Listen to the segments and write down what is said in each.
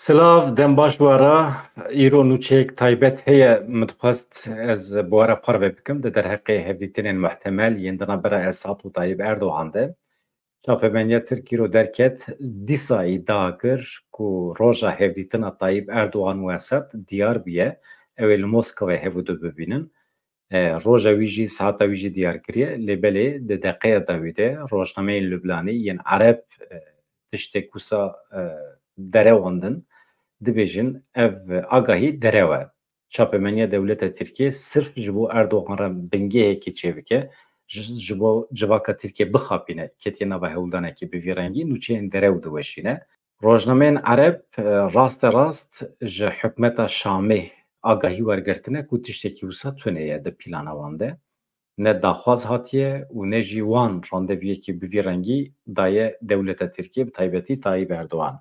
Silav dem baş wara îro nûçeyek taybet heye min dixwast ez bi we re parve bikim di derheqê hevdîtinên muhtemel yên dinabera Esad û Tayyip Erdogan de. Çapemeniya Tirkî îro derket dîsa îdia kir ku roja hevdîtina Tayyip Erdogan û Esad diyar biye ew ê li Moskowê hevûdû bibînin. Roja wî jî saeta wî jî diyar kiriye lêbelê di deqeya dawî de rojnameyên Lubnanî yên Ereb tiştê wisa derewan din dibêjin ev agahî derew e. Çapemeniya Dewleta Tirkiye sirf ji bo Erdogan re bingehekî çêbike ji bo civaka Tirkiye bixapîne ketiye nava hewldanekî bi vî rengî nûçeyên derew diweşîne. Rojnameyên Ereb rasterast ji hikûmeta Şamê agahî wergirtine ku tiştekî wisa tune ye di plana wan de. Ne daxwaz hatiye û ne jî wan randevûyekî bi vî rengî daye Dewleta Tirkiye bi taybetî Tayyip Erdogan.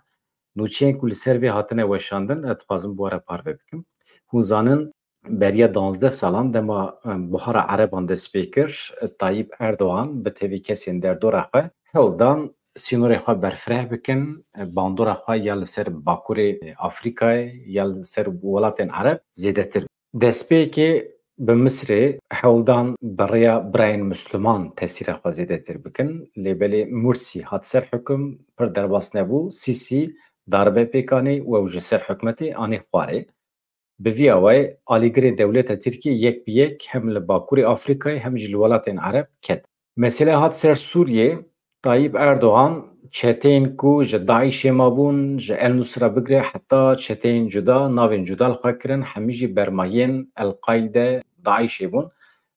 Nûçeyên ku li ser vê hatine weşandin ez dixwazim bi we re parve bikim. Hûn zanin beriya 12 salan dema buhara Ereban dest pê kir Tayyip Erdogan bi tevî kesên derdora xwe hewl dan sînorê xwe berfireh bikin, bandora xwe ya li ser Bakurê Afrikayê ya li ser welatên Ereb zêdetir. Destpêkê bi Misrê hewl dan bi rêya birayên Müslüman tesîra xwe zêdetir bikin. Lêbelê Mursî hat ser hikûm pir derbas nebû, Sîsî darbe pêkanî û ew ji ser hikûmetê anî xwarê. Bi vî awayê alîgirê Dewleta Tirkiye yek bi yek hem li Bakurê Afrikayê hem jî li welatên Ereb ket. Mesele hat ser Sûriyê, Tayyip Erdogan çeteyên ku ji Daişê mabûn, ji El Nusra bigire heta çeteyên cuda navên cuda li xwe kirin hemî jî bermayên El-Qaîde Daişê bûn.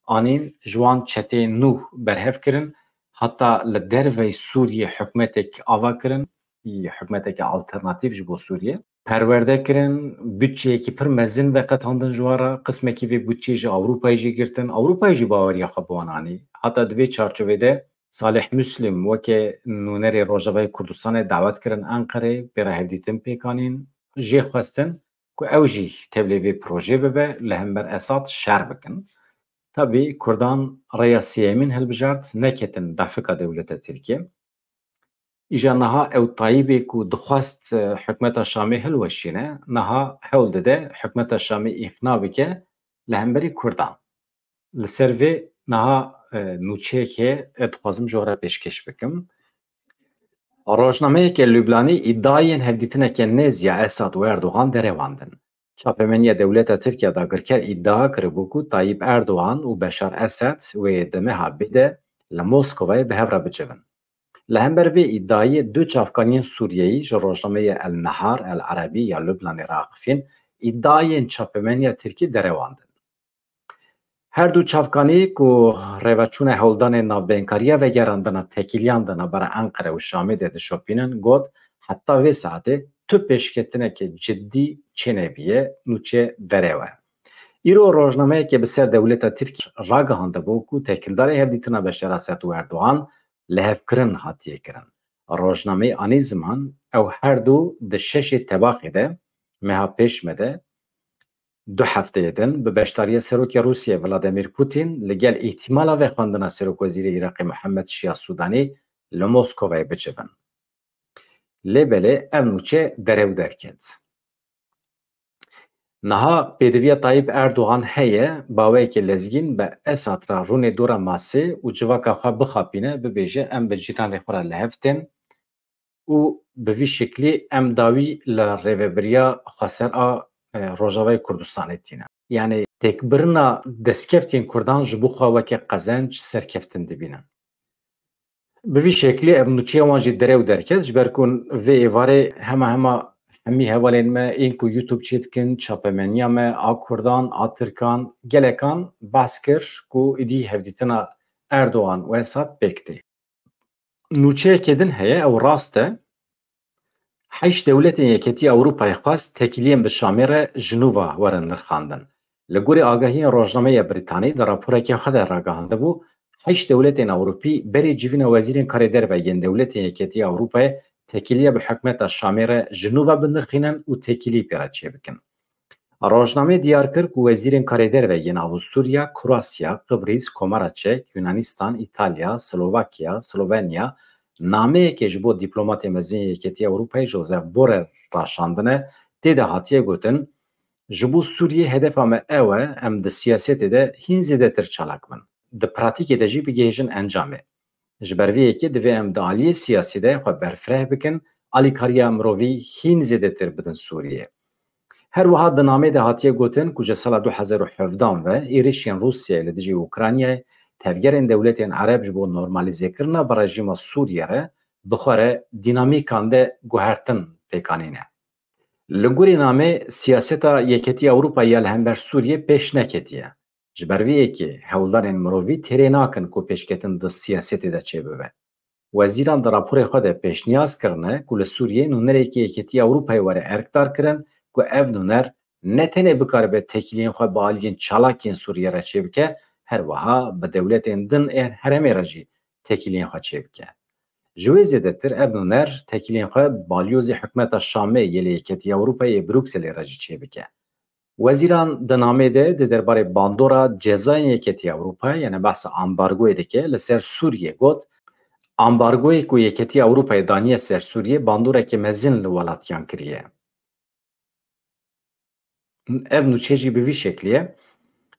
Anîn ji wan çeteyên nû berhev kirin heta li derveyê Sûriyê hikûmetek ava kirin, hikûmeteke alternatîv ji bo Sûriye. Perwerde kirin, bütçeyekî pir mezin veqetandin ji wan re, qismekî vê bütçeyê ji Ewropayê jî girtin, Ewropayê jî baweriya xwe bi wan anî. Heta di vê çarçovê de Salih Müslim weke nûnerê Rojavayê Kurdistanê dawet kirin Enqereyê pêra hevdîtin pêkanîn jê xwestin ku ew jî tevlî vê projê bibe li hember Esad şer bikin. Tabii Kurdan rêya sêyemîn hilbijart neketin dafika Dewleta Tirkiye. Îja niha ew Tayyipê ku dixwast hikûmeta Şamê hilweşîne niha hewl dide hikûmeta Şamê îxna bike li hemberî Kurdan. Li ser vê niha nûçeyekê ez dixwazim ji we re pêşkêş bikim. Rojnameyeke Lubnanî îdiayên hevdîtineke nêz ya Esad û Erdogan derewan din. Çapemeniya Dewleta Tirkiye dagirker îdia kiribû ku Tayyip Erdogan û Beşar Esad wê di meha bê de li Moskowayê bi hev re bicivin. Li hember vê îdiayê du çavkaniyên Sûriyeyî ji rojnameyê El Nehar El Erebî ya Lubnanê re axivîn îdiayên çapemeniya Tirkî derewan din. Her du çavkanî ku rêveçûna hewldanê navbênkariya vegerandina tekîliyan di navbera Enqere û Şamê de dişopînin got heta vê saetê tu pêşketineke ciddî çênebiye nûçe derew e. Îro rojnameyekê bi ser Dewleta Tirkiye ragihandibû ku tekîldarê hevdîtina Beşar Esad û Erdogan lehevkirin hatiye kirin. Rojnameyê anî ziman ew her du di şeşê tebaxê de meha pêşme de du hefteyê din bi beşdariya Serokya Rûsya Vladimir Putin li gel îhtimala vexwendina Serokwezîrê Iraqê Muhammed Şia Sudanî li Moskowayê bicivin. Lêbelê ev nûçe derew derket. Niha pêdiviya Tayyip Erdogan heye baweyekê lezgîn bi Esad re rûnê dora masê û civaka xwe bixapîne bibêje em bi cîranê xwe re lihev tên û bi vî şeklî em dawî li rêveberiya xweser a Rojavayê Kurdistanê tîne. Yani têkbirina destkeftên Kurdan ji bo xwe weke qezenc serkeftin dibînin. Bi vî şeklî ev nûçeya wan jî derew derket ji ber ku vê êvarê hema hemî hevalên me ên ku YouTube çê dikin, çapemeniya me a Kurdan a Tirkan gelekan behs kir ku êdî hevdîtina Erdogan û Esad pêk tê. Nûçeyekê din heye ew rast e. Heşt dewletên Yekîtî Ewropayê xwast tekîliyên bi Şamê re ji nû ve werin nirxandin. Li gorî agahiyên Rojnameya Brîtanî di raporekê xwe de ragihandibû heşt dewletên Ewropî berê civîna wezîrên karêderve yên dewletên Yekîtî Ewropayê tekîliya bi hikûmeta Şamê re ji nû ve binirxînin û tekîlî pê re çêbikin. Rojnameyê diyar kir ku wezîrên karêderve yên Avusturya, Kroasya, Qıbrîs, Komara Çek, Yunanistan, İtalya, Slovakya, Slovenya nameyekê ji bo dîplomatê mezin Yekîtî Ewropayê Josep Borrell raşandine tê de hatiye gotin ji bo Sûriyê hedefa me ew e em di siyasetê de hîn zêdetir çalak bin. Di pratikê de jî bigihêjin encamê. Ji ber vê yekê divê em di aliyê siyasî de xwe berfireh bikin, alîkariya mirovî hîn zêdetir bidin Sûriyê. Her wiha di namê de hatiye gotin ku ji sala 2017 ve êrişên Rûsyayê li dijî Ukraynayê tevgerên dewletên Ereb ji bo normalizêkirina bi rejîma Sûriye re bixware dînamîkan de guhertin pêkanîne. Li gorî namê siyaseta Yekîtiya Ewropayê ya li hember Sûriyê pêş neketiye. Ji ber vê yekê hewldarên mirovî têrê nakin ku pêşketin di siyasetê de çêbibe. Wezîran di raporê xwe de pêşniyaz kirine ku li Sûriyê nûnerekî Yekîtiya Ewropayê were erkdar kirin ku ev nûner ne tenê bikaribe tekiliyên xwe bi aliyên çalakên Sûriye re çêbike, her wiha bi dewletên din ên herêmê re jî tekiliyên xwe çêbike. Ji wê zêdetir ev nûner tekiliyên xwe balyozê hikûmeta Şamê yê li Yekîtiya Ewropayê Brukselê re jî çêbike. Wezîran di namê de di derbarê bandora cezayên Yekîtiya Ewropayê yani behsa ambargoyê dike li ser Sûriyê got ambargoyê ku Yekîtiya Ewropayê daniye ser Sûriyê bandorekî mezin li welatiyan kiriye. Ev nûçe jî bi vî şeklî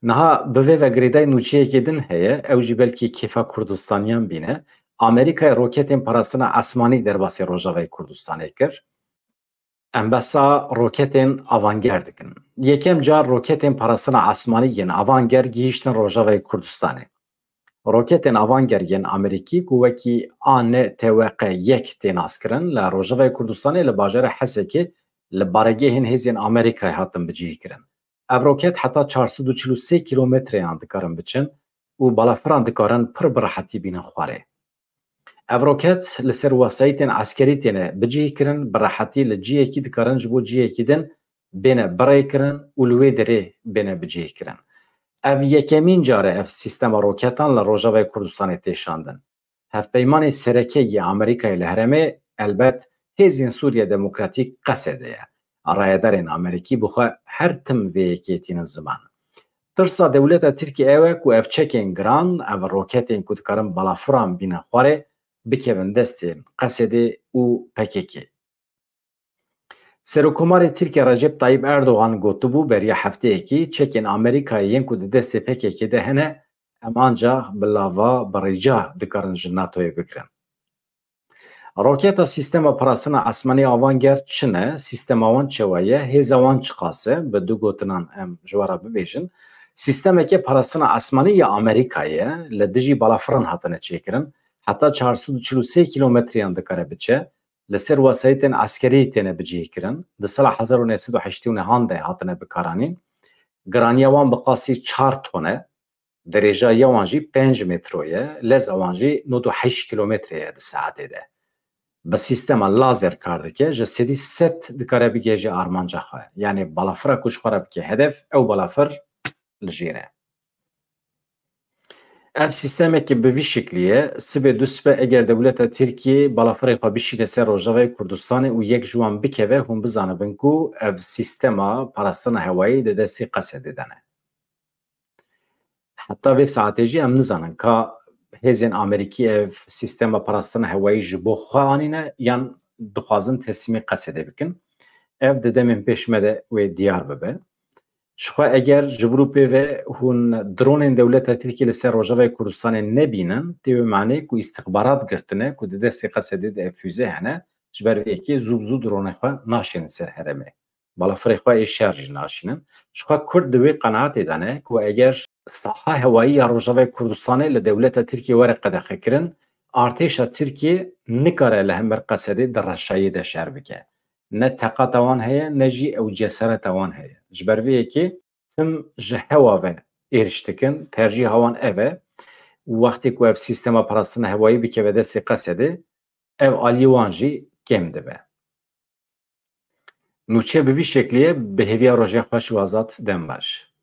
niha bi vê vegirêdayê nûçeyekê din heye ew jî belkî kêfa Kurdistaniyan bîne. Amerîkaya roketên parastina esmanî derbasê Rojavayê Kurdistanê kir. Em behsa roketên avanger dikin. Yekem car roketên parastina esmanî yên avanger gihîştin Rojavayê Kurdistanê. Roketên avanger yên Amerîkî ku wekî AN-TWQ-1 tên naskirin li Rojavayê Kurdistanê li bajara Hesekê li baregehên hêzên Amerîkayê hatin bicihîkirin. Ev roket heta 443 kilometreyan dikarin biçin û balafiran dikarin pir bi rehetî bînin xwarê. Ev roket li ser wesayîtên eskerî têne bicihîkirin bi rehetî li ciyekî dikarin ji bo ciyekî din bêne birêkirin û li wê derê bêne bicihîkirin. Ev yekemîn car e ev sîstema roketan li Rojavayê Kurdistanê têşandin. Hevpeymanê serekeyê Amerîkayê li herêmê elbet hêzên Sûriya Demokratîk qesede ye. Rayedarên Amerîkî bixwe her tim vê yekêtînin ziman. Tirsa dewleta Tirkiye ew e ku ev çekên giran, ev roketên ku dikarin balafiran bînin xwarê bikevin destên Qesedê û PKK. Serokkomarê Tirkiye Recep Tayyip Erdogan gotibû beriya hefteyekî çekên Amerîkayê yên ku di destê PKK de hene em ancak bi lava bi rêca dikarin ji NATOyê bikirin. Roketa sîstema parastina esmanî avanger çi ne? Sîstema wan çawa ye? Hêza wan çi qase? Bi du gotinan em ji we re bibêjin. Sîstemeke parastina esmanî ya Amerîkayê li dijî balafiran hatine çêkirin. Heta 443 kilometreyan dikare biçe. Li ser wesayîtên eskerî têne bicihîkirin. Di sala 1989 de hatine bikaranîn. Giraniya wan bi qasî 4 ton e. Derêjaya wan jî 5 metro ye. Leza wan jî 98 kilometre ye di saetê de. Bi sîstema lazer kar dike ji sedî set dikare bigêje armanca xwe. Yani balafira ku ji xwe re bike hedef ew balafir li jêr e. Ev sîstemekî bi vî şeklî ye sibê du sibe eger dewleta Tirkiye balafirê xwe bişîne ser Rojavayê Kurdistanê û yek ji wan bikeve hûn bizanibin ku ev sîstema parastina hewayî di destê Qesedê de ne. Heta vê saetê jî em nizanin ka hêzên Amerîkî ev sîstema parastina hewayî ji bo xwe anîne yan dixwazin teslîmê Qesedê bikin. Ev di demên pêş me de wê diyar bibe. Ji xwe eger ji Ewropê ve hûn dronên dewleta Tirkiye li ser Rojavayê Kurdistanê nebînin tê wê manê ku îstixbarat girtine ku di destê Qesedê de ev füze hene ji ber vê yekê zû bi zû dronê xwe naşînin ser herêmê. Balafirê xwe ê şer jî naşînin. Ji xwe Kurd di wê qenaetê de ne ku eger saha hewayî ya Rojavayê Kurdistanê li dewleta Tirkiye were qedexekirin, artêşa Tirkiye nikare li hember Qesedê di reşayî de şer bike. Ne teqata wan heye ne jî ew cesereta wan heye. Ji ber vê yekê tim ji hewa ve êriş dikin, tercîha wan ev e. Wextê ku ev sîstema parastina hewayî bikeve destê Qesedê, ev aliyê wan jî kêm dibe. Nûçe bi vî şeklî ye bi hêviya rojê xweş û azad dem baş.